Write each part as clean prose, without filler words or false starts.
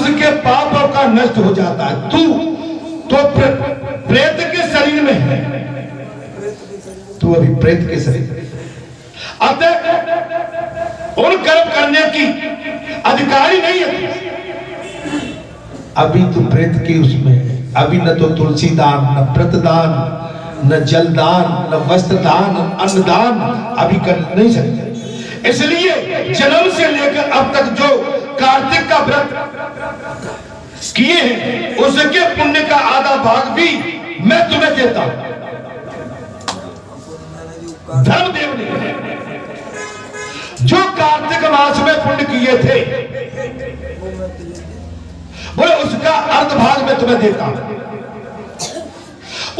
मनुष्य के पापों का नष्ट हो जाता है। तू तो प्रेत के शरीर में है, तू अभी प्रेत के शरीर में, अतः उन कर्म करने की अधिकारी नहीं है। अभी तू प्रेत की उसमें है, अभी न तो तुलसी दान, न व्रत दान, न जल दान, न वस्त्र दान, अन्नदान अभी कर नहीं सकते। इसलिए जन्म से लेकर अब तक जो कार्तिक का व्रत किए हैं उसके पुण्य का आधा भाग भी मैं तुम्हें देता हूं। धर्मदेव ने जो कार्तिक मास में पुण्य किए थे बोले उसका अर्ध भाग मैं तुम्हें देता हूं,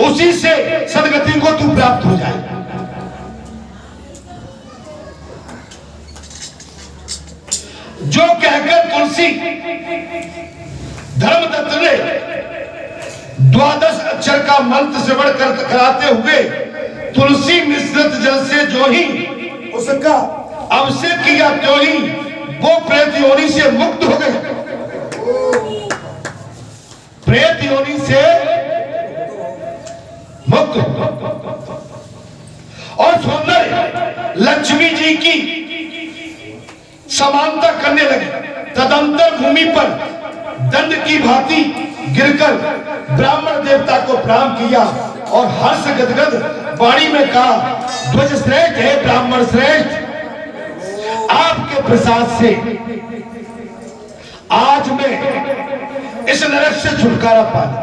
उसी से सदगति को तू प्राप्त हो जाए। जो कहकर तुलसी धर्मदत्त ने 12 अक्षर का मंत्र श्रवण कराते हुए तुलसी मिश्रित जल से जो ही उसका अभिषेक किया तो ही वो प्रेत योनि से मुक्त हो गए। प्रेत योनि से मुक्त और सुंदर लक्ष्मी जी की समानता करने लगे। तदंतर भूमि पर दंड की भांति गिरकर ब्राह्मण देवता को प्रणाम किया और हर्ष गदगद वाणी में कहा, ध्वज श्रेष्ठ है ब्राह्मण श्रेष्ठ, आपके प्रसाद से आज मैं इस नरक से छुटकारा पा लिया।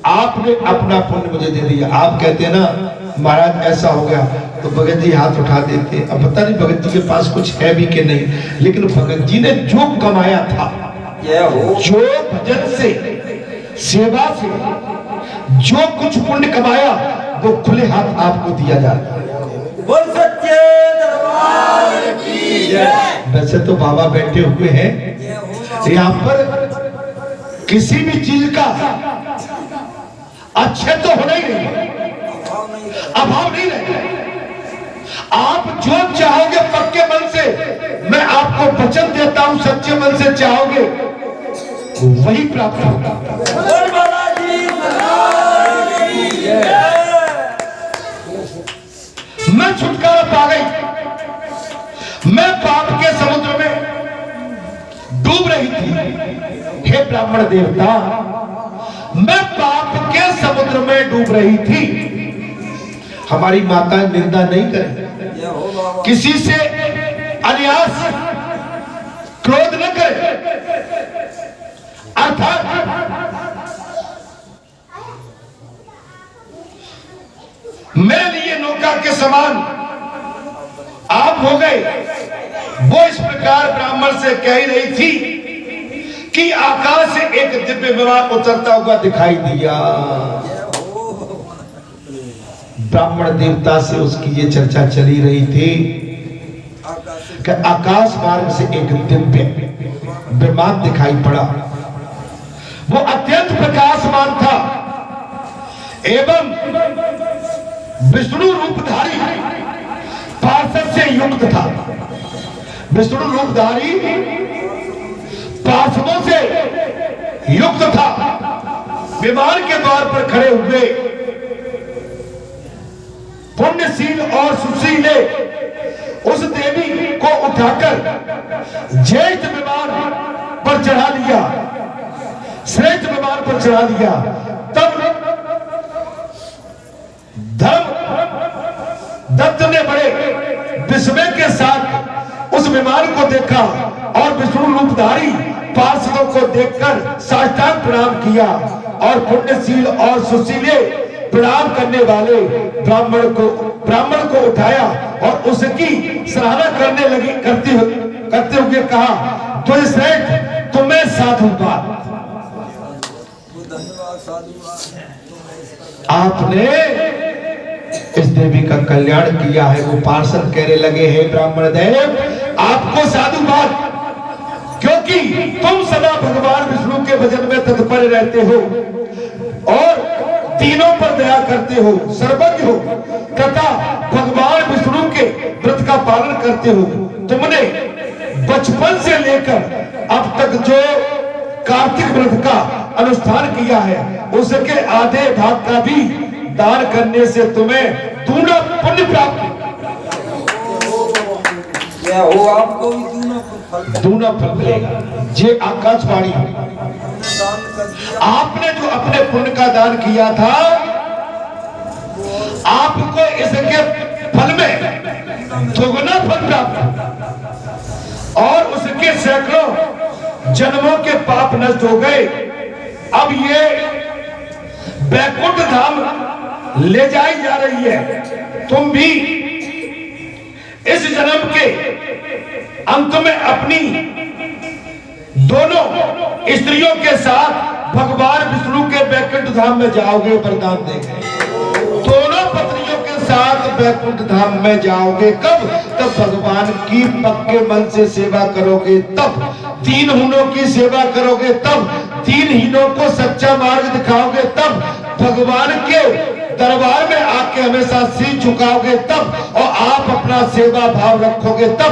आपने अपना पुण्य मुझे दे दिया। आप कहते हैं ना महाराज ऐसा हो गया तो भगत जी हाथ उठा देते। अब पता नहीं भगत जी के पास कुछ है भी कि नहीं, लेकिन भगत जी ने जो कमाया था, जो भजन से सेवा से जो कुछ पुण्य कमाया वो खुले हाथ आपको दिया जाता है। बोल सच्चे दरबार की जय। वैसे तो बाबा बैठे हुए हैं यहाँ पर, किसी भी चीज का अच्छे तो होना ही नहीं, अभाव नहीं रहेगा। आप जो चाहोगे पक्के मन से, मैं आपको वचन देता हूं सच्चे मन से चाहोगे वही प्राप्त होगा। मैं छुटकारा पा गई। मैं पाप के समुद्र में डूब रही थी। हे ब्राह्मण देवता, मैं पाप के समुद्र में डूब रही थी। हमारी माता निंदा नहीं करे, किसी से अनायास क्रोध न करे, अर्थात मेरे लिए नौका के समान आप हो गए। वो इस प्रकार ब्राह्मण से कह रही थी कि आकाश से एक दिव्य विमान उतरता हुआ दिखाई दिया। ब्राह्मण देवता से उसकी ये चर्चा चली रही थी कि आकाश मार्ग से एक दिव्य विमान दिखाई पड़ा। वो अत्यंत प्रकाशमान था एवं विष्णु रूपधारी पार्षद से युक्त था। विष्णु रूपधारी पार्षदों से युक्त था। विमान के द्वार पर खड़े हुए पुण्यशील और सुशीले उस देवी को उठाकर ज्येष्ठ विमान पर चढ़ा लिया, श्रेष्ठ विमान पर चढ़ा लिया। तब धर्म दत्त ने बड़े विस्मय के साथ उस विमान को देखा और विष्णु रूपधारी पार्षदों को देखकर साष्टांग प्रणाम किया और पुण्यशील और सुशीले प्रणाम करने वाले ब्राह्मण को उठाया और उसकी सराहना करने लगी। करते हुए कहा, तो श्रेष्ठ तुम्हें साधुवाद। आपने इस देवी का कल्याण किया है। वो पार्षद कहने लगे, हे ब्राह्मण देव आपको साधुवाद, क्योंकि तुम सदा भगवान विष्णु के भजन में तत्पर रहते हो और तीनों पर दया करते हो, सर्वज्ञ हो तथा भगवान विष्णु के व्रत का पालन करते हो। तुमने बचपन से लेकर अब तक जो कार्तिक व्रत का अनुष्ठान किया है उसके आधे भाग का भी दान करने से तुम्हें दूना पुण्य प्राप्त क्या हो, आपको भी दूना फल मिलेगा। ये आकाशवाणी है। दान कर दिया। आपने जो अपने पुण्य का दान किया था आपको इसके फल में दोगुना फल प्राप्त और उसके सैकड़ों जन्मों के पाप नष्ट हो गए। अब ये बैकुंठ धाम ले जाई जा रही है। तुम भी इस जन्म के अंत में अपनी दोनों स्त्रियों के साथ भगवान विष्णु के बैकुंठ धाम में जाओगे, वरदान देंगे। दोनों पत्नियों के साथ बैकुंठ धाम में जाओगे। कब? तब भगवान की पक्के मन से सेवा करोगे, तब तीन हुनों की सेवा करोगे, तब तीन हीनों को सच्चा मार्ग दिखाओगे, तब भगवान के दरबार में आके हमेशा सिर झुकाओगे, तब और आप अपना सेवा भाव रखोगे, तब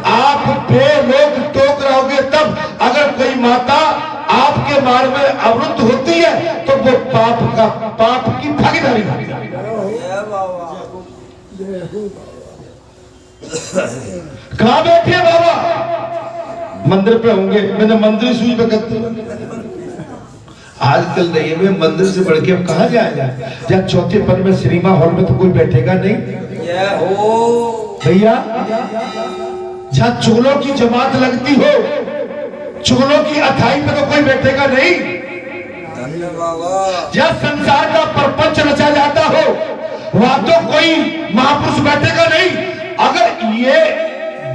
आप बेरोक टोक रहोगे। तब अगर कोई माता आपके मार्ग में अवरुद्ध होती है तो वो पाप की भागीदारी होती है। कहाँ बैठे बाबा? मंदिर पे होंगे। मैंने मंदिर सुई पे आजकल नहीं है, मंदिर से बढ़ के अब कहाँ जाएगा? जहाँ चौथे पद में सिनेमा हॉल में तो कोई बैठेगा नहीं भैया। जहाँ चुगलों की जमात लगती हो, चुगलों की अथाई पे तो कोई बैठेगा नहीं। जहाँ संसार का प्रपंच रचा जाता हो वहां तो कोई महापुरुष बैठेगा नहीं। अगर ये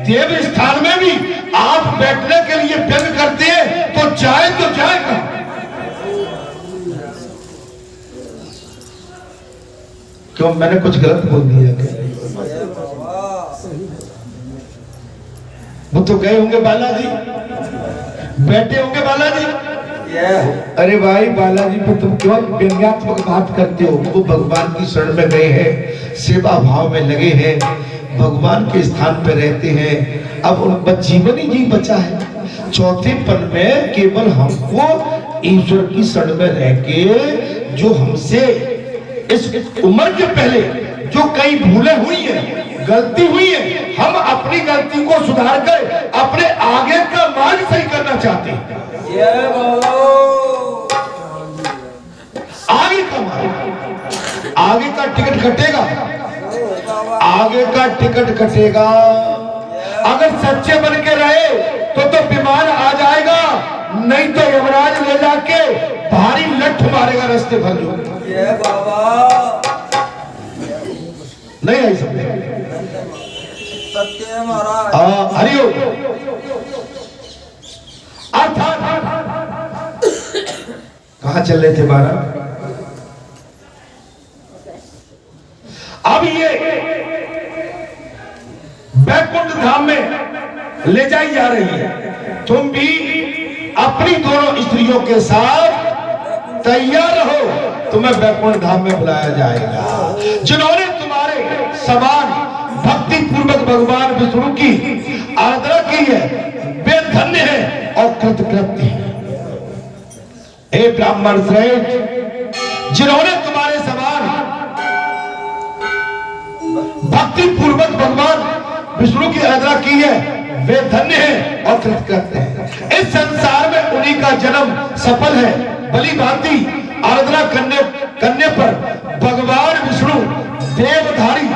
देव स्थान में भी आप बैठने के लिए व्यंग करते हैं तो जाएगा। क्यों, मैंने कुछ गलत बोल दिया क्या? वो तो गए होंगे बालाजी, बैठे होंगे बालाजी। अरे भाई बालाजी पे तुम क्यों व्यंग्यात्मक बात करते हो? वो भगवान की शरण में गए हैं, सेवा भाव में लगे हैं, भगवान के स्थान पे रहते हैं। अब उनका जीवन ही बचा है। चौथे पद में केवल हमको ईश्वर की शरण में रह के जो हमसे इस उम्र के पहले जो कई भूलें हुई है, गलती हुई है, हम अपनी गलती को सुधार कर अपने आगे का मार्ग सही करना चाहते हैं। आगे का मार्ग, आगे का टिकट कटेगा, आगे का टिकट कटेगा। अगर सच्चे बन के रहे तो विमान आ जाएगा, नहीं तो यमराज ले जाके भारी लठ मारेगा रास्ते भर जो। नहीं आई समझे? सत्य महाराज। हरिओम। अर्थात कहां चल रहे थे महाराज? अब ये बैकुंठ धाम में ले जाई जा रही है। तुम भी अपनी दोनों स्त्रियों के साथ तैयार रहो, तुम्हें बैकुंठ धाम में बुलाया जाएगा। जिन्होंने तुम्हारे समान भक्ति पूर्वक भगवान विष्णु की आराधना की है वे धन्य है और कृतकृत्य है। हे ब्राह्मण श्रेष्ठ, जिन्होंने तुम्हारे समान भक्ति पूर्वक भगवान विष्णु की आराधना की है वे धन्य हैं और कृतकृत्य हैं। इस संसार में उन्हीं का जन्म सफल है। भली भांति आराधना करने पर भगवान विष्णु देवधारी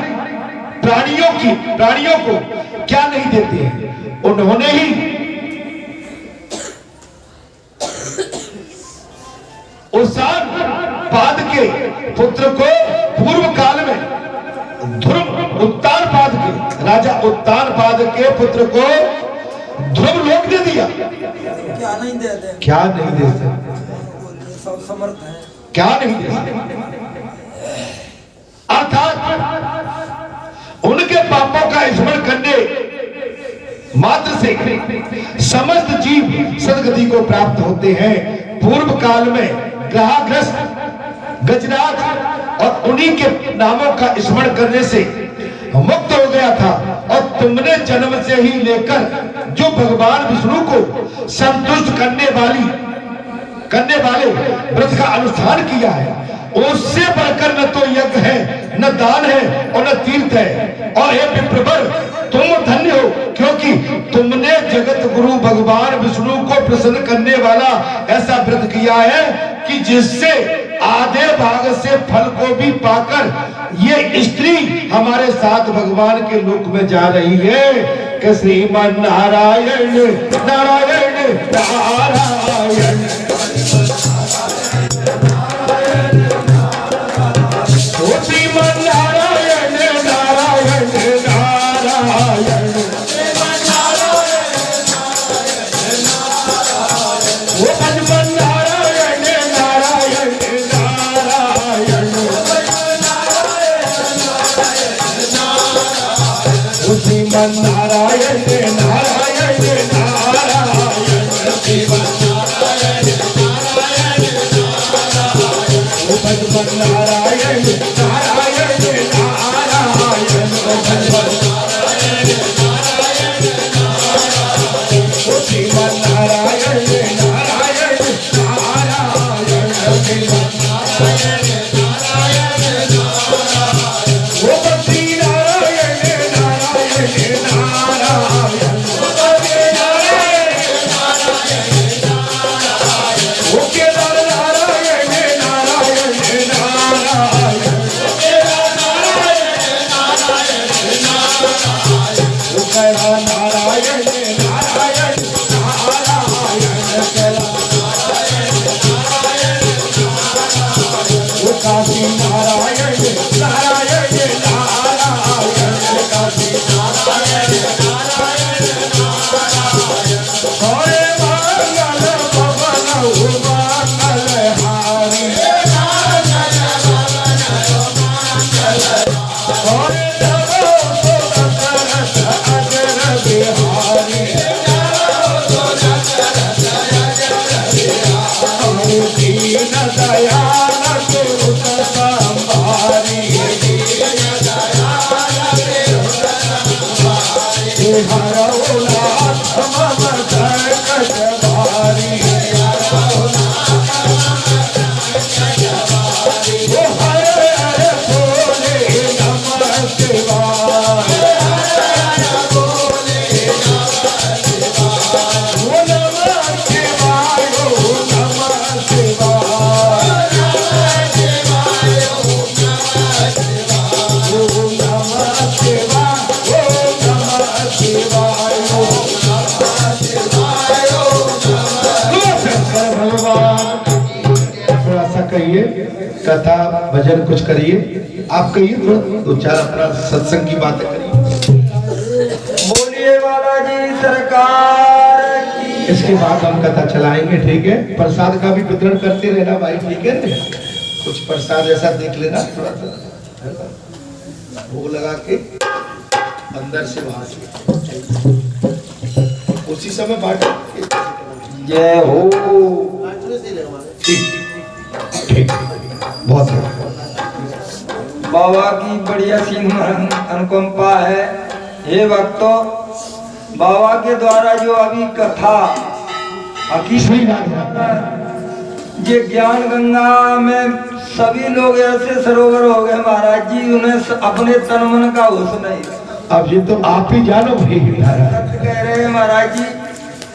प्राणियों को क्या नहीं देते हैं? उन्होंने ही उसान पाद के पुत्र को पूर्व काल में ध्रुव उत्तानपाद के राजा उत्तानपाद के पुत्र को ध्रुव लोक दे दिया। क्या नहीं देते? क्या नहीं देते? सब समर्थ है। क्या नहीं देते? अर्थात उनके पापों का स्मरण करने मात्र से समस्त जीव सदगति को प्राप्त होते हैं। पूर्व काल में ग्रहग्रस्त गजराज और उन्हीं के नामों का स्मरण करने से मुक्त हो गया था और तुमने जन्म से ही लेकर जो भगवान विष्णु को संतुष्ट करने वाले व्रत का अनुष्ठान किया है, उससे बढ़कर न तो यज्ञ है, न दान है और न तीर्थ है। और हे विप्रवर, तुम धन्य हो, क्योंकि तुमने जगत गुरु भगवान विष्णु को प्रसन्न करने वाला ऐसा व्रत किया है कि जिससे आधे भाग से फल को भी पाकर ये स्त्री हमारे साथ भगवान के लोक में जा रही है कि श्रीमन नारायण नारायण नारायण। श्रीमन नारायण नारायण नारायण। भगवान नारायण नारायण नारायण। श्रीमन नारायण नारायण नारायण। श्रीमन नारायण नारायण नारायण। भगवान नारायण नारायण नारायण। भगवान नारायण नारायण नारायण। श्रीमन नारायण नारायण नारायण। श्रीमन नारायण नारायण नारायण। ओ श्री नारायण नारायण नारायण। ओ केदार नारायण नारायण नारायण। ओ कैला नारायण नारायण नारायण। कैला ओ काशी नारायण नारायण नारायण। काशी नारायण नारायण नारायण। होए मंगल भवन मंगल हारी। होए नमो दशरथ अजर बिहारी। दीन दयाल सुत संभारी। हरौ नाथ मम संकट भारी। ओ हरे हरे बोले नमः शिवाय। ओ नमः शिवाय ओ नमः शिवाय। ओ नमः शिवाय ओ नमः शिवाय। ओ शंकर भगवान। थोड़ा सा कहिए, कथा भजन कुछ करिए, आप कहिए, थोड़ा दो चार अपना सत्संग की बातें करिए। बोलिए बालाजी सरकार की। इसके बाद हम कथा चलाएंगे, ठीक है। प्रसाद का भी वितरण करते रहना भाई, ठीक है। कुछ प्रसाद ऐसा देख लेना, थोड़ा सा भोग लगा के अंदर से बाहर से उसी समय बांट। जय हो। ठीक ठीक, बहुत है। बाबा की बढ़िया सी अनुकंपा है। हे भक्तों, बाबा के द्वारा जो अभी कथा ये ज्ञान गंगा में सभी लोग ऐसे सरोवर हो गए महाराज जी, उन्हें अपने तन मन का होश नहीं। अब ये तो आप ही जानो भाई। कह रहे हैं महाराज जी,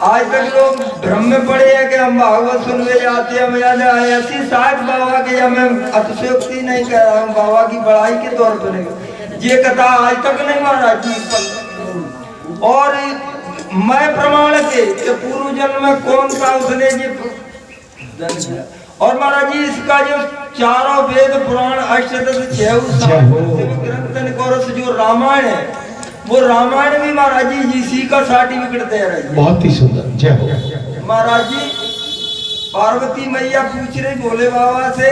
आज तक लोग भ्रम में पड़े हैं कि हम भागवत सुनने जाते हैं, हम याद आए ऐसी साथ बाबा के, या मैं अतिशयोक्ति नहीं कह रहा हूँ, बाबा की बड़ाई के तौर पर नहीं। ये कथा आज तक नहीं महाराज जी। और मैं प्रमाण के कि पूर्व जन्म में कौन सा उसने ये जन्म किया। और महाराज जी इसका जो चारों वेद पुराण अष्टदश ग्रंथ जो रामायण है, वो रामायण भी महाराज जी इसी का सर्टिफिकेट दे रही है। बहुत ही सुंदर, जय हो। महाराज जी पार्वती मैया पूछ रही भोले बाबा से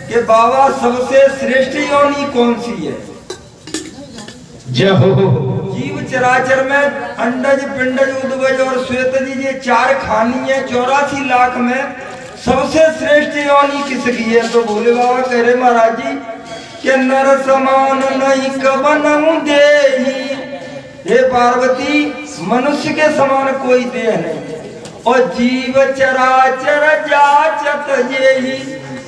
कि बाबा सबसे श्रेष्ठ योनि कौन सी है। जय हो। जीव चराचर में अंडज पिंडज उद्भज और श्वेतज ये चार खानी है, 84 लाख में सबसे श्रेष्ठ योनि किसकी है। तो भोले बाबा कह रहे महाराज जी कि नर समान नहीं कबन देही। हे पार्वती मनुष्य के समान कोई देह नहीं। और जीव चराचर जाचत जेहि,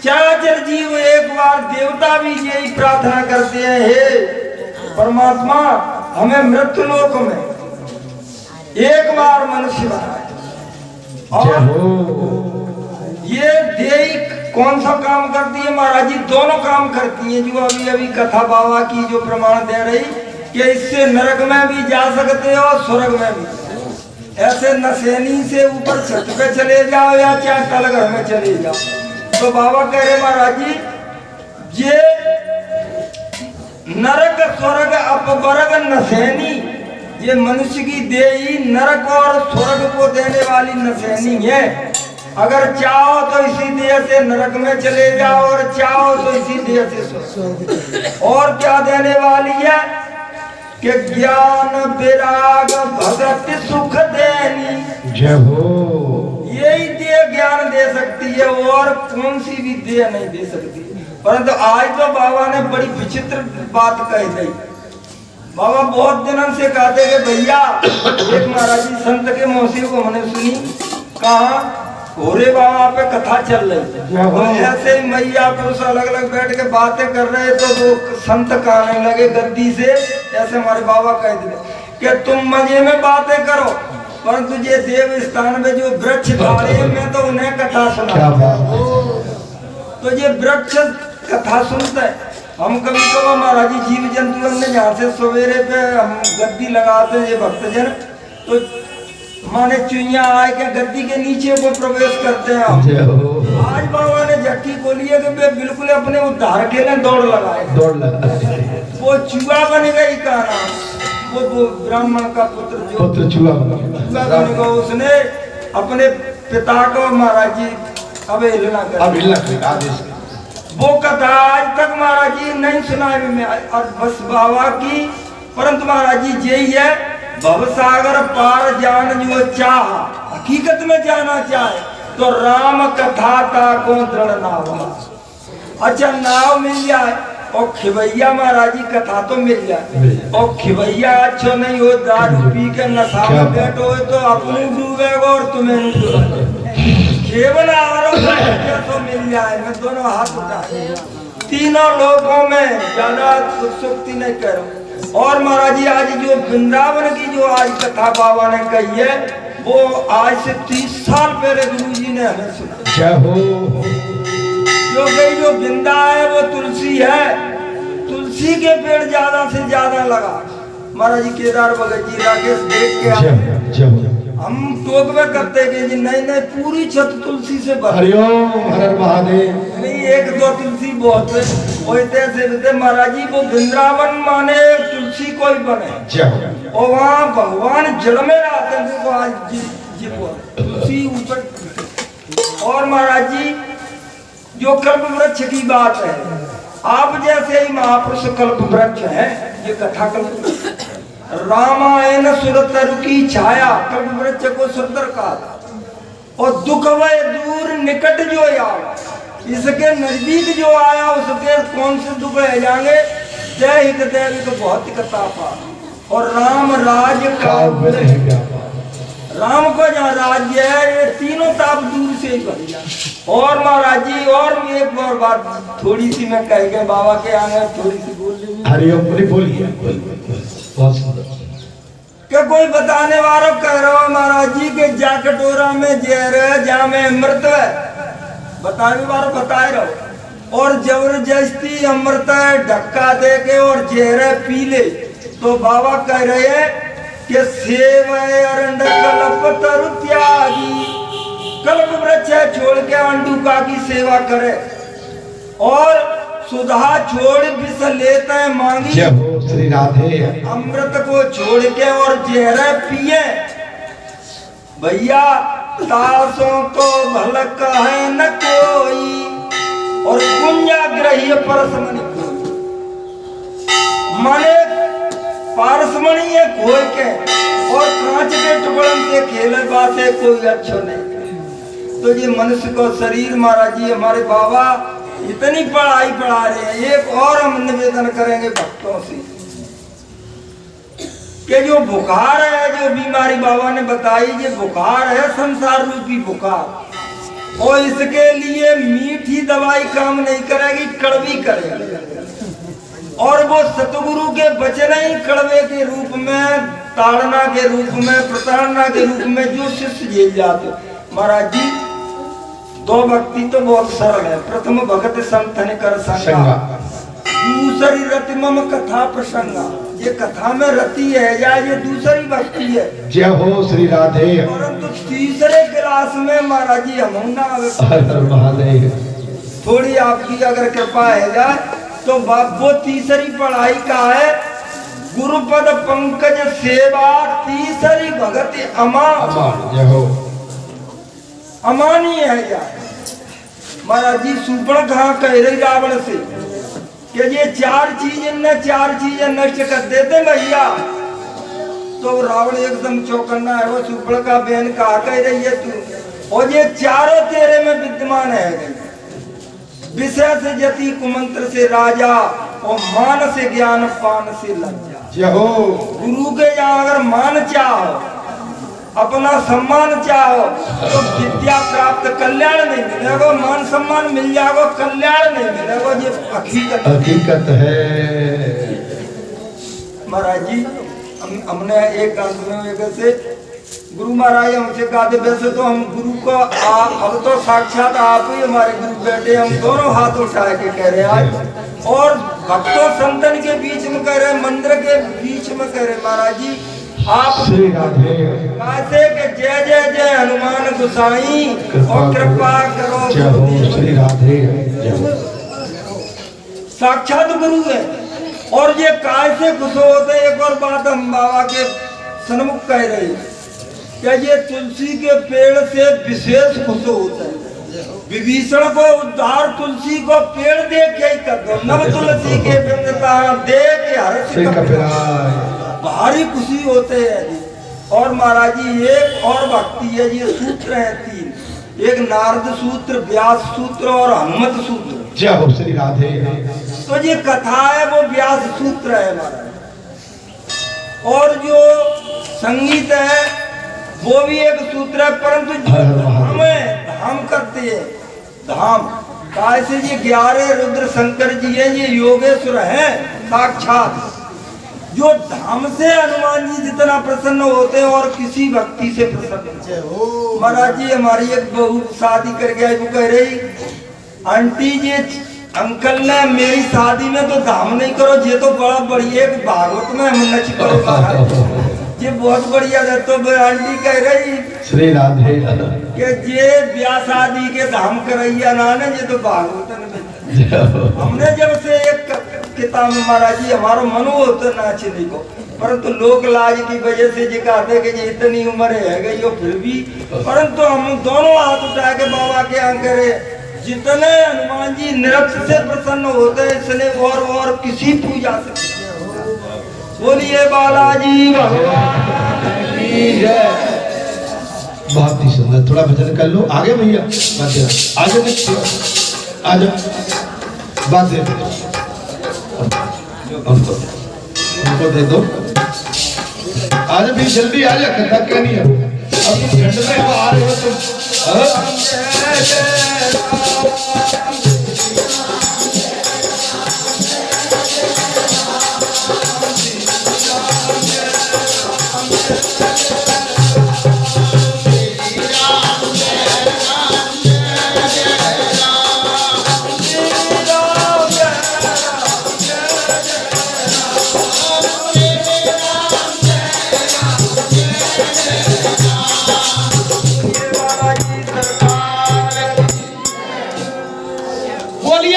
चराचर जीव एक बार देवता भी यही प्रार्थना करते हैं, हे परमात्मा हमें मृत्यु लोक में एक बार मनुष्य बनाए। और ये देही कौन सा काम करती है महाराज जी? दोनों काम करती है, जो अभी अभी कथा बाबा की जो प्रमाण दे रही कि इससे नरक में भी जा सकते हो और स्वर्ग में भी। ऐसे नशेनी से ऊपर छत पे चले जाओ या चाहे तलघर में चले जाओ। तो बाबा कह रहे महाराज जी, ये नरक स्वर्ग अपवर्ग नशेनी, ये मनुष्य की देही नरक और स्वर्ग को देने वाली नशेनी है। अगर चाहो तो इसी देह से नरक में चले जाओ और चाहो तो इसी देह से स्वर्ग। और क्या देने वाली है कि ज्ञान विराग भगत सुख देनी। जय हो। यही देह ज्ञान दे सकती है और कौन सी भी देह नहीं दे सकती। परंतु आज तो बाबा ने बड़ी विचित्र बात कही दी। बाबा बहुत दिनों से कहते कि भैया, एक महाराज जी संत के मौसी को हमने सुनी, कहा भोरे बाबा पे कथा चल रही, और ऐसे ही मैया पुरुष अलग अलग बैठ के बातें कर रहे, तो वो संत कहने लगे गद्दी से, ऐसे हमारे बाबा कह दिए कि तुम मजे में बातें करो, परंतु ये देव स्थान में जो वृक्ष खड़े हैं मैं तो उन्हें कथा सुना। तो ये वृक्ष कथा सुनते हैं। हम कभी कभी महाराज जी जीव जंतु हमने यहाँ से सवेरे पे हम गद्दी लगाते हैं, ये भक्तजन तो माने चुईया आए के गद्दी के नीचे को प्रवेश करते हैं। आज बाबा ने झटकी खोली है कि वे बिल्कुल अपने उद्धार के लिए दौड़ लगाए। वो चूहा बन गई का नाम, वो ब्राह्मण का पुत्र चूहा बनेगा। उसने अपने पिता को महाराज जी अवहेलना कर, वो कथा आज तक महाराज जी नहीं सुनाए में और बस बाबा की। परंतु महाराज जी यही है, भवसागर पार जान जो चाह, हकीकत में जाना चाहे तो राम कथा का को दृढ़ नाव। अच्छा नाव मिल जाए और खिवैया महाराज जी कथा तो मिल जाए, और खिवैया अच्छा नहीं हो, दारू पी के नशा में बैठो तो अपने डूबेगा और तुम्हें केवल तो मिल जाए। मैं दोनों हाथ उठा, तीनों लोगों में ज्यादा उत्सुकती नहीं करूं। और महाराज जी आज जो वृंदावन की जो आज कथा बाबा ने कही है, वो आज से 30 साल पहले गुरु जी ने हमें सुना। जो गई जो वृंदा है वो तुलसी है, तुलसी के पेड़ ज्यादा से ज्यादा लगा। महाराज जी केदार भगत जी राकेश देख के हम टोक में करते गए जी, नहीं नहीं पूरी छत तुलसी से भर। हरिओम हर हर महादेव। नहीं एक दो तुलसी बहुत है। से महाराज जी वो वृंदावन माने तुलसी कोई बने, और वहाँ भगवान जड़ में रहते हैं। आज तुलसी ऊपर। और महाराज जी जो कल्प वृक्ष की बात है, आप जैसे ही महापुरुष कल्प वृक्ष है, ये कथा कल्प रामायण सुरतर की छाया, कल्प वृक्ष को सुरतर कहा। और दुख वह दूर निकट जो आया, इसके नजदीक जो आया उसके कौन से दुख रह जाएंगे। जय हित दैविक भौतिक तापा, और राम राज का राम को जहाँ राज्य है, ये तीनों ताप दूर से ही बढ़ जाए। और महाराज जी और एक और बात थोड़ी सी मैं कह के बाबा के आगे थोड़ी सी बोल रही। हरिओम बोलिए। बहुत सुंदर। क्या कोई बताने वाला कह रहा हो महाराज जी के जाकटोरा में जहर है, जहाँ में अमृत है, बताने वाला बताए रहो। और जबरदस्ती अमृत है धक्का दे के और जहर पी ले, तो बाबा कह रहे हैं कि सेव अरंड कल्प तरु त्यागी, कल्प वृक्ष छोड़ के अंडुका की सेवा करे, और सुधा छोड़ विष लेते हैं मांगी। जय हो श्री राधे। अमृत को छोड़ के और जहर पिए। भैया तासों को भलक है न कोई, और कुंजाग्रही परसमणि कोई, माने पारसमणि है खोल के, और कांच के टुकड़ों से खेले बातें कोई अच्छा नहीं। तो ये मनुष्य को शरीर महाराज जी हमारे बाबा इतनी पढ़ाई पढ़ा रहे हैं। एक और हम निवेदन करेंगे भक्तों से, कि जो बुखार है, जो बीमारी बाबा ने बताई, ये बुखार है संसार रूपी बुखार, और इसके लिए मीठी दवाई काम नहीं करेगी, कड़वी करेगी। और वो सतगुरु के वचन ही कड़वे के रूप में, ताड़ना के रूप में, प्रताड़ना के रूप में जो शिष्य झेल जाते। महाराज जी, दो भक्ति तो बहुत सरल है। प्रथम भगत संतन कर संगा, दूसरी रति मम कथा प्रसंगा। ये कथा में रति है या ये दूसरी भक्ति है? जय हो श्री राधे। परंतु तीसरे क्लास में महाराज जी हम ना महादेव, थोड़ी आपकी अगर कृपा है जाए तो वो तीसरी पढ़ाई का है, गुरुपद पंकज सेवा तीसरी भगति अमान। जय हो। अमानी है यार। महाराज जी सुपड़ कहा कह रही रावण से कि ये चार चीजें नष्ट कर देते भैया। तो रावण एकदम चौकन्ना है, वो सुपड़ का बहन कहा कह रही है तू, और ये चारों तेरे में विद्यमान है। विषय से जति, कुमंत्र से राजा, और मान से ज्ञान, पान से लज्जा। जय हो। गुरु के यहाँ अगर मान चाहो, अपना सम्मान चाहो, तो विद्या प्राप्त, कल्याण नहीं मिलेगा। मान सम्मान मिल जाएगा, कल्याण नहीं मिलेगा। ये हकीकत है महाराज जी। हमने एक से गुरु महाराज हमसे कहा थे, वैसे तो हम गुरु को अब तो साक्षात आप ही हमारे गुरु बैठे, हम दोनों हाथ उठा के कह रहे आज, और भक्तों संतन के बीच में कह रहे, मंदिर के बीच में कह रहे महाराज जी आप श्री राधे। कैसे के जय जय जय हनुमान गोसाई, और कृपा करो। जय हो श्री राधे। साक्षात गुरु है। और ये कैसे खुश होते। एक और बात हम बाबा के सन्मुख कह रहे हैं कि ये तुलसी के पेड़ से विशेष खुश होता है। विभीषण को उद्धार तुलसी को पेड़ देख के ही कर दो, नव तुलसी के वृंदता देख के हर्ष भारी खुशी होते हैं जी। और महाराज जी एक और भक्ति है, ये सूत्र है तीन, एक नारद सूत्र, व्यास सूत्र और हनुमत सूत्र। जय हो श्री राधे। तो ये कथा है वो व्यास सूत्र है महाराज, और जो संगीत है वो भी एक सूत्र है। परंतु जो धाम है, धाम करते हैं धाम कैसे, ये 11 रुद्र शंकर जी हैं, ये योगेश्वर हैं साक्षात। जो धाम से हनुमान जी जितना प्रसन्न होते हैं और किसी भक्ति से प्रसन्न हो। महाराज जी हमारी एक बहू शादी कर गया, वो कह रही आंटी जी अंकल ने मेरी शादी में तो धाम नहीं करो, ये तो बड़ा बढ़िया भागवत में हम नच करो, ये बहुत बढ़िया है। तो आंटी कह रही श्री राधे कि ये ब्याह शादी के धाम करैया ना ने, ये तो भागवत में। हमने जब से एक किताब में महाराज जी हमारा मन होता नाचने को, परंतु लोक लाज की वजह से ये कहते कि ये इतनी उम्र है गई हो फिर भी, परंतु हम दोनों हाथ उठा के बाबा के यहाँ करे, जितने हनुमान जी निरक्ष से प्रसन्न होते हैं इसने और किसी पूजा से। बोलिए बालाजी भगवान की जय। बहुत ही सुंदर। थोड़ा भजन कर लो आगे भैया, आगे आजा, बात दे उनको दे दो। आज भी जल्दी आ जा, कथा क्या नहीं है। अब तुम ठंड में हो, आ रहे हो तुम।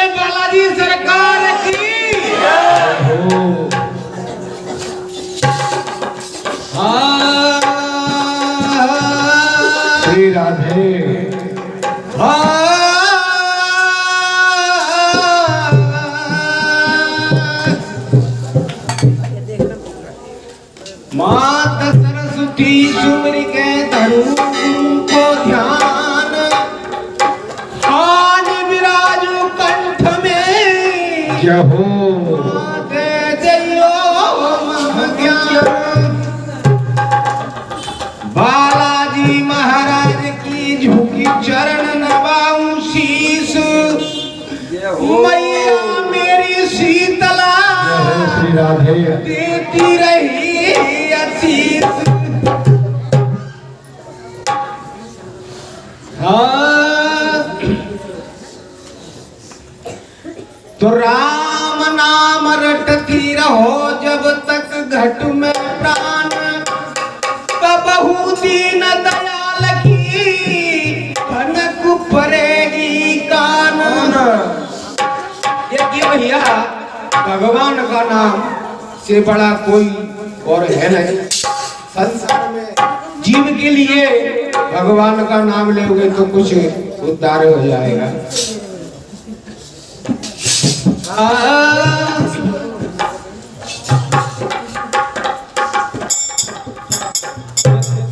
बालाजी सरकार की। श्री राधे। माता सरस्वती सुमर के धनु को ध्यान, हाल विराजो कंठ में। जय हो। जयो ज्ञान देती रही आशीष। हाँ, तो राम नाम रटती रहो जब तक घट में प्राण, कबहू दीन दयाल की भनक पड़ेगी कान। ये भैया भगवान का नाम से बड़ा कोई और है नहीं संसार में। जीव के लिए भगवान का नाम लोगे तो कुछ उद्धार हो जाएगा।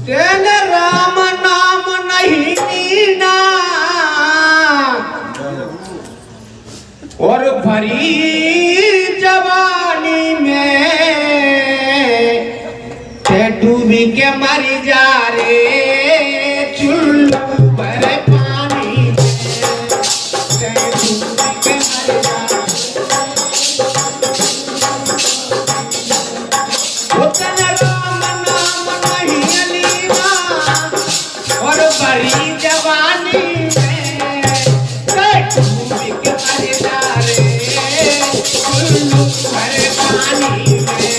तेने राम नाम नहीं लीना और भरी जवानी में ते डूबी के मर जा रे चुल्लू भर पानी में, ते डूबी के मर जा। वो तेने राम नाम नहीं लीना और भरी जवानी में ते डूबी के मर जा रे चुल्लू भर पानी में।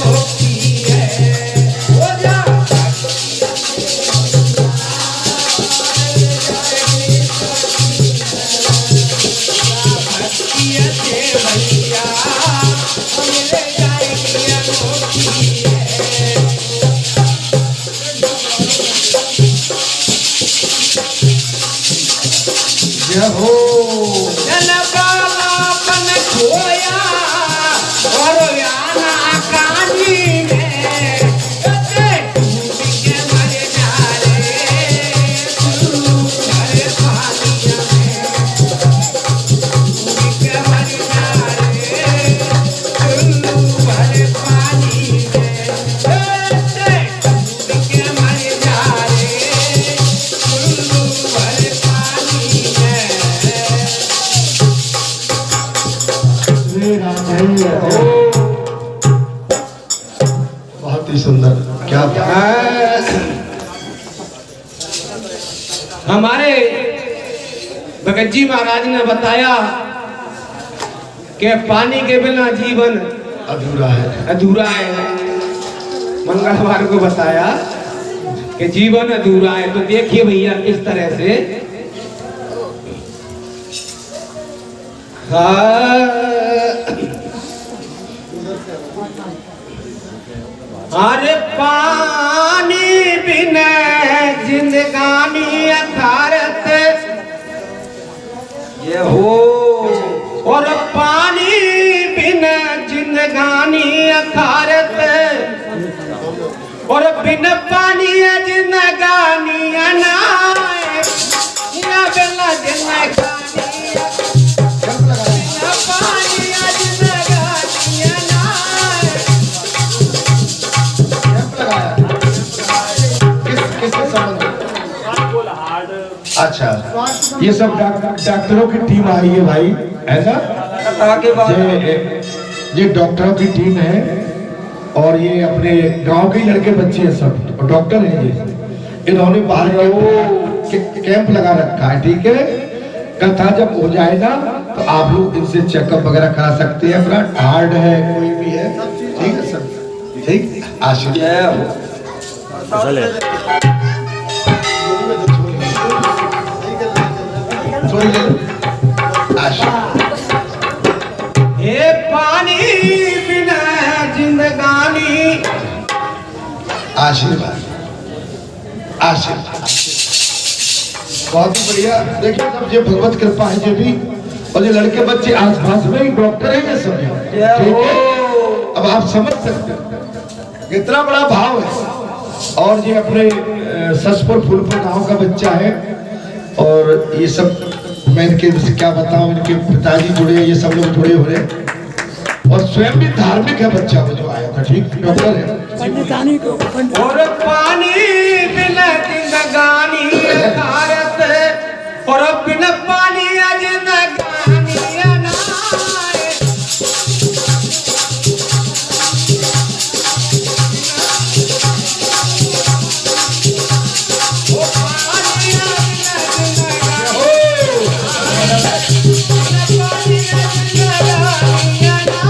मुक्ति है हो जा भक्ति से भैया मिल जाएगी मुक्ति है जय हो जन बालापन खोया और आना कानी में डूब के मर जा रे तू हर पानिया में डूब के मर जा रे तू हर पानी में डूब के मर जा रे तू हर पानी में श्री राम बहुत ही सुंदर क्या बात। हमारे भगत जी महाराज ने बताया कि पानी के बिना जीवन अधूरा है। अधूरा है। मंगलवार को बताया कि जीवन अधूरा है। तो देखिए भैया इस तरह से अरे पानी बिना जिंदगानी अथारत ये हो और पानी बिना जिंदगानी अथारत और बिन पानी जिंदगानी अनाए या बिना जिंदगानी बिन पानी जिंदगानी अनाए किसके संबंध में? अच्छा ये सब डॉक्टरों की टीम आई है भाई ऐसा आगे बात ये डॉक्टरों की टीम है और ये अपने गांव के लड़के बच्चे हैं सब और डॉक्टर हैं ये इन्होंने बाहर कैंप लगा रखा है ठीक है कथा जब हो जाए ना तो आप लोग इनसे चेकअप वगैरह करा सकते हैं अपना हार्ट है कोई भी है ठीक है सर ठीक आशीर्वाद हे पानी बिना जिंदगानी आशीर्वाद आशीर्वाद बहुत ही बढ़िया देखिए सब ये भगवत कृपा है जो भी और ये लड़के बच्चे आसपास में ही डॉक्टर हैं ये सब यहाँ ठीक है अब आप समझ सकते हैं कितना बड़ा भाव है और ये अपने ससपुर फूलपुर गांव का बच्चा है और ये सब मैं इनके क्या बताऊं इनके पिताजी जुड़े ये सब लोग जुड़े हो रहे और स्वयं भी धार्मिक है बच्चा वो जो आया था ठीक डॉक्टर है और पानी बिना जिंदगानी भारत और बिन पानी जिंदगानी अनाए ओ पानी बिना जिंदगानी पानी जिंदगानी अनाए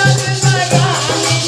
जिंदगानी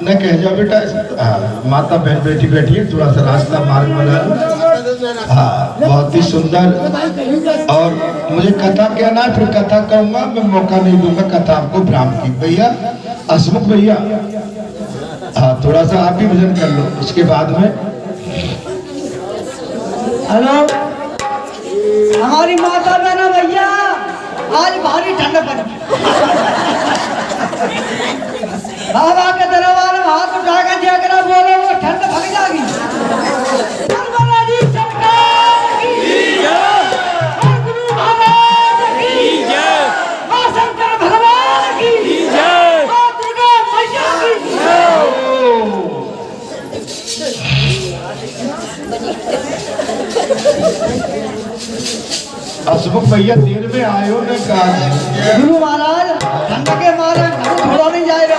न कह जाओ बेटा। हाँ, माता बहन बेटी बैठी है, थोड़ा सा रास्ता मार्ग बना लो। हाँ, बहुत ही सुंदर। और मुझे कथा कहना है, फिर कथा कहूंगा, मैं मौका नहीं दूंगा कथा आपको भ्राम की। भैया हसमुख भैया, हाँ थोड़ा सा आप भी भजन कर लो, उसके बाद में। हेलो, हमारी माता बहना भैया, आज भारी ठंड पड़ी। बाबा के दरबार में हाथ उठा कर जाकर बोलो, वो ठंड भग जाएगी। नर्मदा जी सरकार की जय, गुरु महाराज की जय, मां शंकर भगवान की जय, मां दुर्गा मैया की हसमुख भैया देर में आए हो, ने कहा गुरु महाराज ठंड के मारे घर छोड़ा नहीं जाएगा।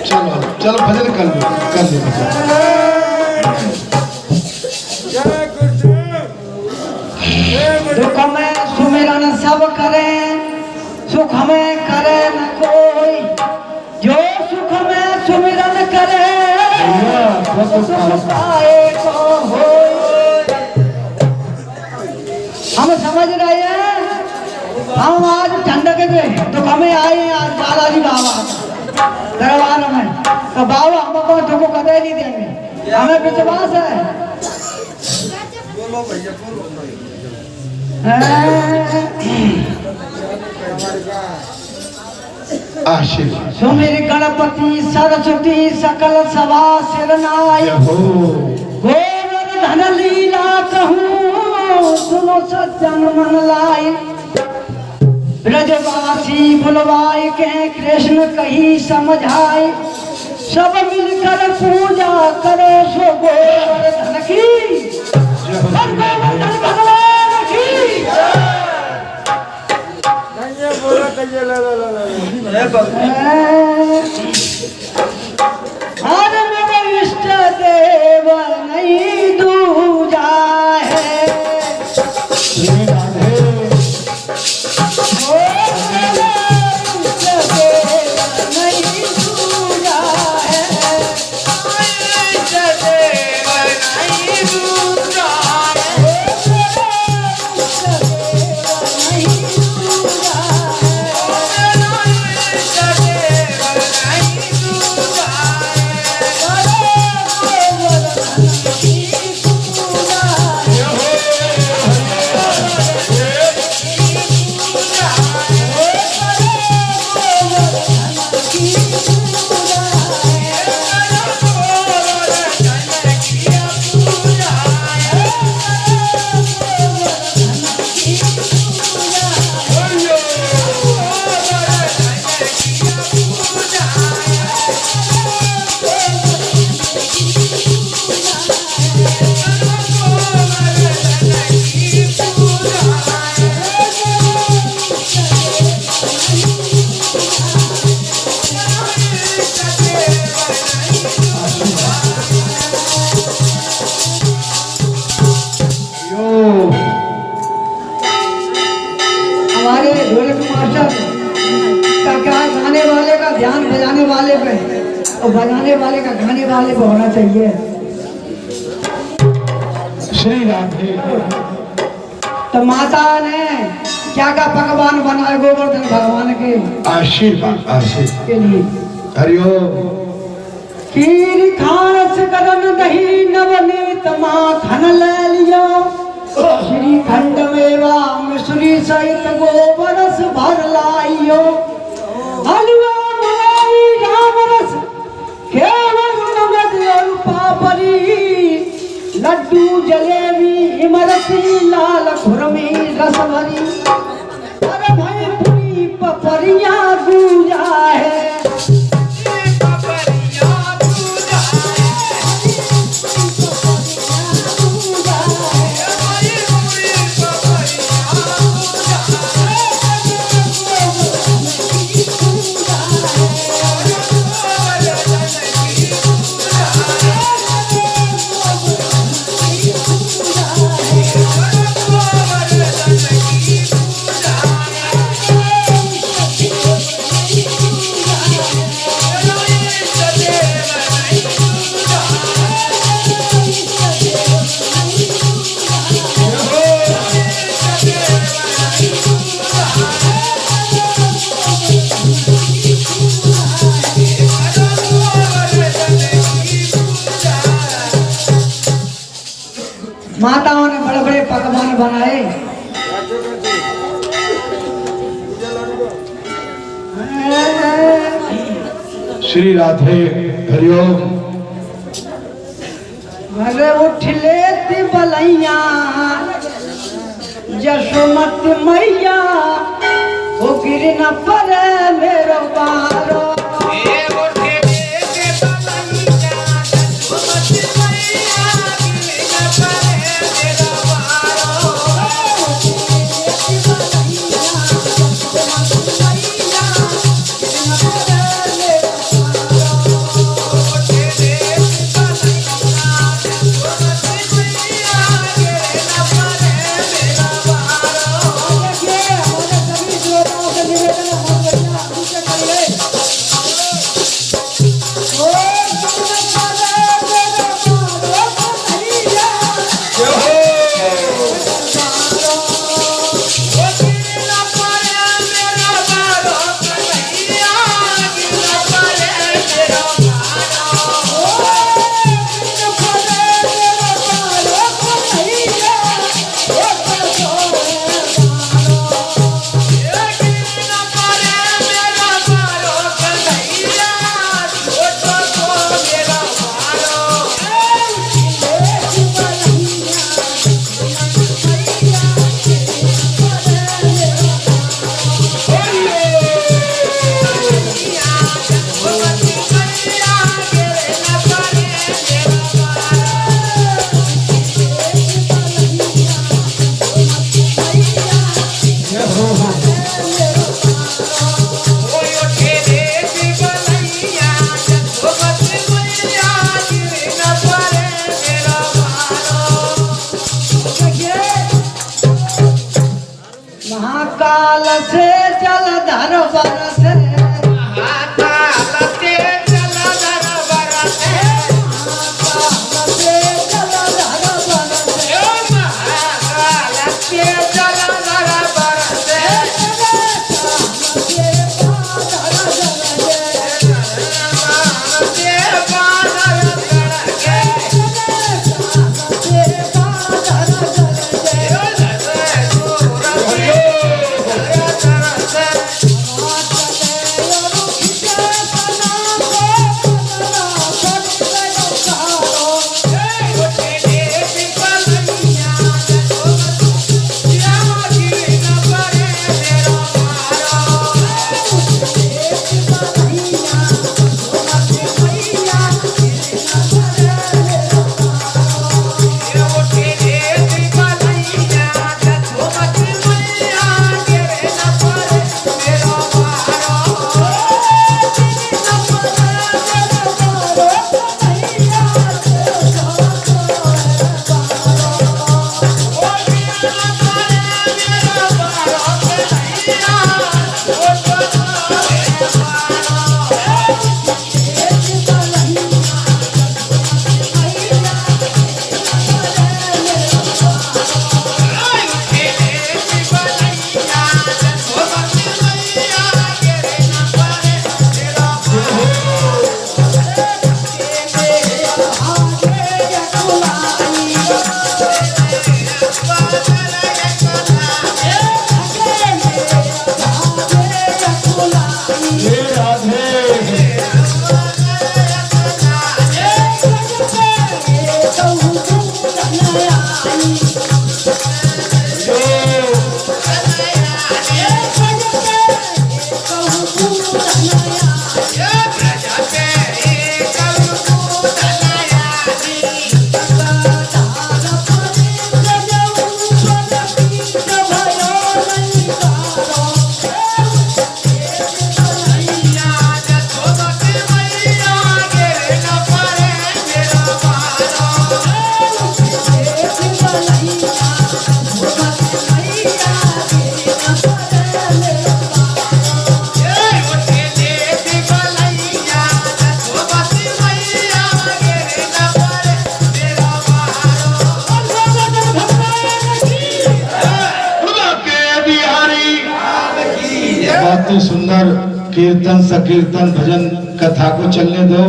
चलो चलो भजन कर लो, कर लो दुख में सुमिरन सब करें, सुख में करे न कोई। जो सुख में सुमिरन करे, सुख पाए को होय। हम समझ रहे हैं, हम आज ठंड के दुख में आए हैं, आज बालाजी बाबा दरबार में, तो बाबा हमको दुख कदे नहीं देंगे, हमें विश्वास है। बोलो भैया, बोलो। आशीर्वाद। सुमिर गणपति सरस्वती सकल सभा सिरनाय, गोवर्धन लीला कहूँ सुनो सज्जन मन लाए। ब्रजवासी बुलवाए के कृष्ण कही समझाए, सब मिलकर पूजा करो सो गोवर्धन की, गोवर्धन भगवान की। हर मेरे इष्ट देव नहीं दूजा है, ओ मेरे इष्ट देव नहीं दूजा है, इष्ट देव नहीं दूजा है, इष्ट देव नहीं दूजा है। हमारे ढोलक मास्टर का क्या, गाने वाले का ध्यान बजाने वाले पे और बजाने वाले का गाने वाले पे होना चाहिए। श्री राधे। तो माता ने क्या क्या पकवान बनाए गोवर्धन भगवान के आशीर्वाद, आशीर्वाद के लिए। हरिओम। खीर खारस करन दही नवनीत माखन ले लियो, श्री खंड मेवा मिश्री सहित गोबरस भर लाइयो। हलवा मलाई राम रस केवल नगद और पापड़ी, लड्डू जलेबी इमरती लाल खुरमी रस भरी। अरे भाई पूरी पपरिया गूंजा है, माताओं ने बड़े बड़े पकवान बनाए। श्री राधे हरिओम। भले उठ लेती बलैया जसोमती मैया वो गिर न पड़े मेरो बारो। महाकाल से जलधर बरसे बहुत ही सुंदर कीर्तन संकीर्तन भजन कथा को चलने दो,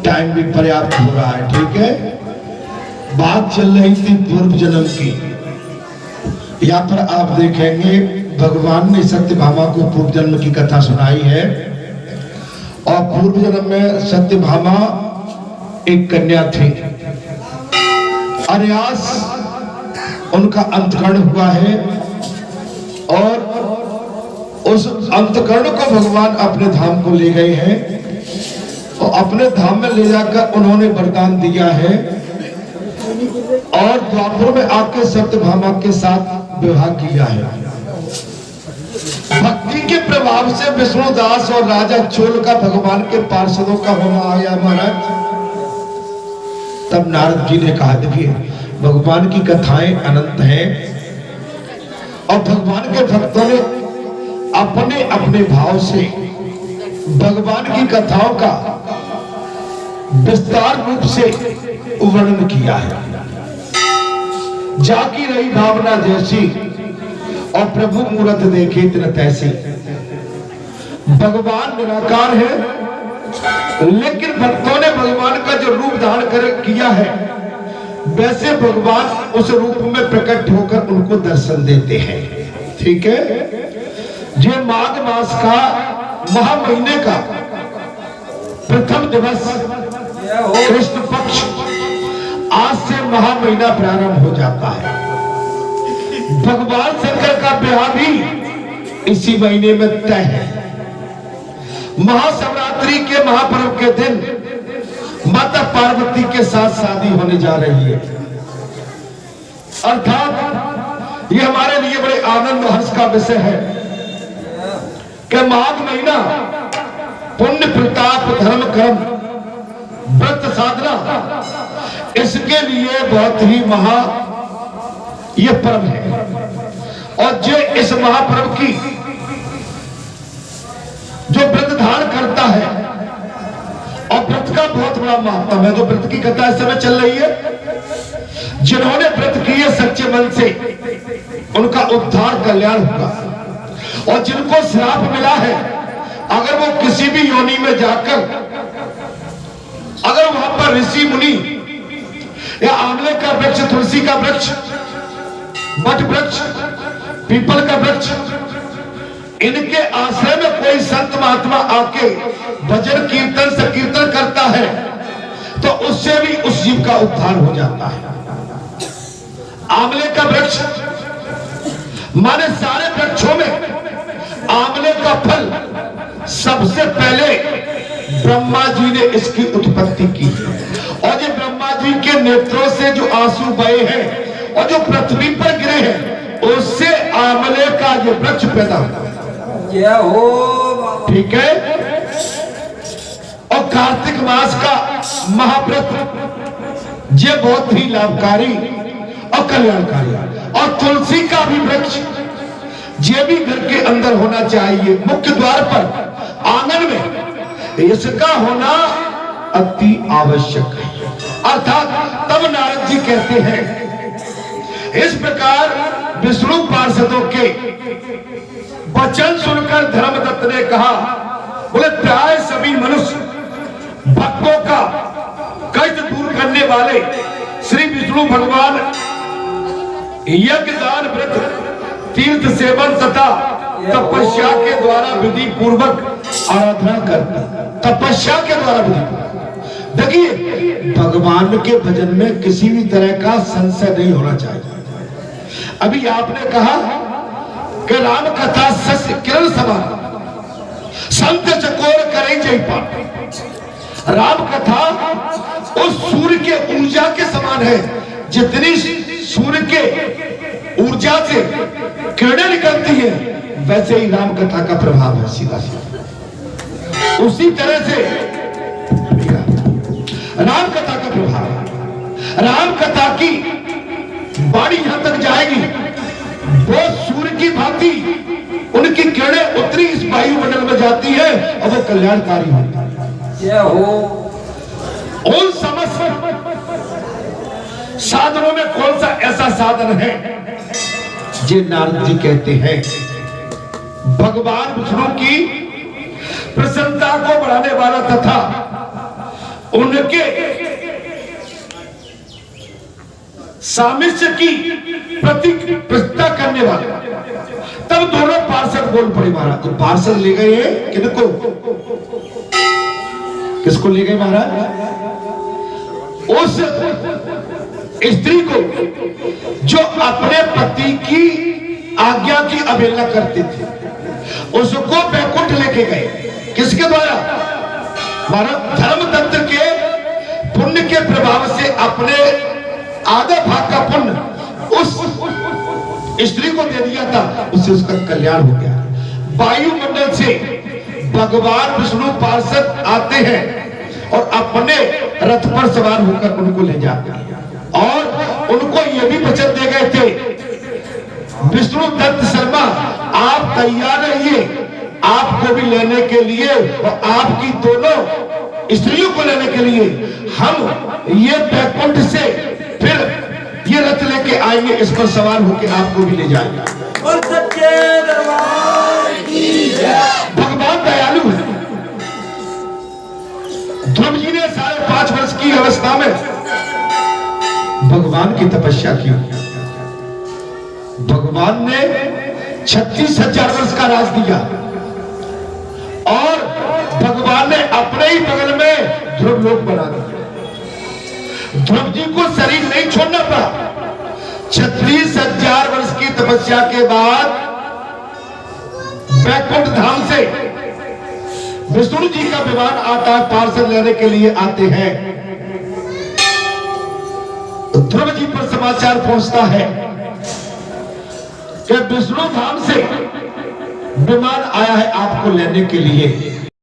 टाइम भी पर्याप्त हो रहा है, ठीक है। बात चल रही थी पूर्व जन्म की। यहाँ पर आप देखेंगे भगवान ने सत्यभामा को पूर्व जन्म की कथा सुनाई है। और पूर्व जन्म में सत्यभामा एक कन्या थी। अरयास उनका अंतकर्ण हुआ है और उस अंतकर्ण को भगवान अपने धाम को ले गए हैं और अपने धाम में ले जाकर उन्होंने वरदान दिया है और द्वापर में आके सत्यभामा के साथ विवाह किया है। भक्ति के प्रभाव से विष्णुदास और राजा चोल का भगवान के पार्षदों का होना आया महाराज। तब नारद जी ने कहा देखिए भगवान की कथाएं अनंत हैं और भगवान के भक्तों ने अपने अपने भाव से भगवान की कथाओं का विस्तार रूप से वर्णन किया है। जाकी रही भावना जैसी और प्रभु मूरत देखे तिन तैसी। भगवान निराकार है लेकिन भक्तों ने भगवान का जो रूप धारण कर किया है वैसे भगवान उस रूप में प्रकट होकर उनको दर्शन देते हैं। ठीक है। ये माघ मास का महा महीने का प्रथम दिवस कृष्ण पक्ष आज से महा महीना प्रारंभ हो जाता है। भगवान शंकर का ब्याह भी इसी महीने में तय है। महाशिवरात्रि के महापर्व के दिन माता पार्वती के साथ शादी होने जा रही है। अर्थात ये हमारे लिए बड़े आनंद हर्ष का विषय है कि माघ महीना पुण्य प्रताप धर्म कर्म व्रत साधना इसके लिए बहुत ही महा ये पर्व है। और जो इस महापर्व की जो व्रत धारण करता है और व्रत का बहुत बड़ा महत्व है। जो व्रत की कथा इस समय चल रही है जिन्होंने व्रत किए सच्चे मन से उनका उद्धार कल्याण होगा। और जिनको श्राप मिला है अगर वो किसी भी योनि में जाकर अगर वहां पर ऋषि मुनि या आंवले का वृक्ष तुलसी का वृक्ष वट वृक्ष पीपल का वृक्ष इनके आश्रय में कोई संत महात्मा आके भजन कीर्तन संकीर्तन करता है तो उससे भी उस जीव का उद्धार हो जाता है। आंवले का वृक्ष माने सारे वृक्षों में आंवले का फल सबसे पहले ब्रह्मा जी ने इसकी उत्पत्ति की और ये ब्रह्मा जी के नेत्रों से जो आंसू बहे हैं और जो पृथ्वी पर गिरे हैं उससे आंवले का ये वृक्ष पैदा हुआ। ठीक है। और कार्तिक मास का महाव्रत ये बहुत ही लाभकारी और कल्याणकारी। और तुलसी का भी वृक्ष ये भी घर के अंदर होना चाहिए। मुख्य द्वार पर आंगन में इसका होना अति आवश्यक है। अर्थात तब नारद जी कहते हैं इस प्रकार विष्णु पार्षदों के वचन सुनकर धर्मदत्त ने कहा बोले प्राय सभी मनुष्य भक्तों का कष्ट दूर करने वाले श्री विष्णु भगवान यज्ञ दान व्रत तीर्थ सेवन तथा तपस्या के द्वारा विधि पूर्वक आराधना करते। तपस्या के द्वारा विधि देखिए भगवान के भजन में किसी भी तरह का संशय नहीं होना चाहिए। अभी आपने कहा कि राम कथा सस्य किरण समान संत चकोर करें जय पाठ। राम कथा उस सूर्य के ऊर्जा के समान है। जितनी सूर्य के ऊर्जा से किरणें निकलती है वैसे ही राम कथा का प्रभाव है सीधा सीधा। उसी तरह से राम कथा का प्रभाव राम कथा की वाणी यहां तक जाएगी वो सूर्य की भांति उनकी किरणें उतरी इस वायुमंडल में जाती है और वो कल्याणकारी होती है। उन समस्त साधनों में कौन सा ऐसा साधन है जे नारद जी कहते हैं भगवान विष्णु की प्रसन्नता को बढ़ाने वाला तथा उनके सामिष्य की प्रतिष्ठा करने वाले। तब दोनों पार्षद बोल पड़े महाराज। तो पार्षद ले गए किनको? किसको ले गए महाराज? उस स्त्री को जो अपने पति की आज्ञा की अवहेलना करती थी, उसको बैकुंठ लेके गए। किसके द्वारा? महाराज धर्म तंत्र के पुण्य के प्रभाव से अपने आधा भाग का पुण्य उस स्त्री को दे दिया था, उससे उसका कल्याण हो गया। वायुमंडल से भगवान विष्णु पार्षद आते हैं और अपने रथ पर सवार होकर उनको ले जाते हैं और उनको यह भी वचन दे गए थे, विष्णु दत्त शर्मा आप तैयार रहिए, आपको भी लेने के लिए और आपकी दोनों स्त्रियों को लेने के लिए हम ये बैकुंठ से फिर ये रथ लेके आएंगे, इस पर सवार होकर आपको भी ले जाएंगे। और सच्चे दरबार की जय। भगवान दयालु है। ध्रुव जी ने 5.5 वर्ष की अवस्था में भगवान की तपस्या की। भगवान ने 36,000 वर्ष का राज दिया और भगवान ने अपने ही बगल में ध्रुव लोक बना दिया। ध्रुव जी को शरीर नहीं छोड़ना पड़ा। 36,000 वर्ष की तपस्या के बाद बैकुंठ धाम से विष्णु जी का विमान आता है, पार्षद लेने के लिए आते हैं। ध्रुव जी पर समाचार पहुंचता है कि विष्णु धाम से विमान आया है आपको लेने के लिए।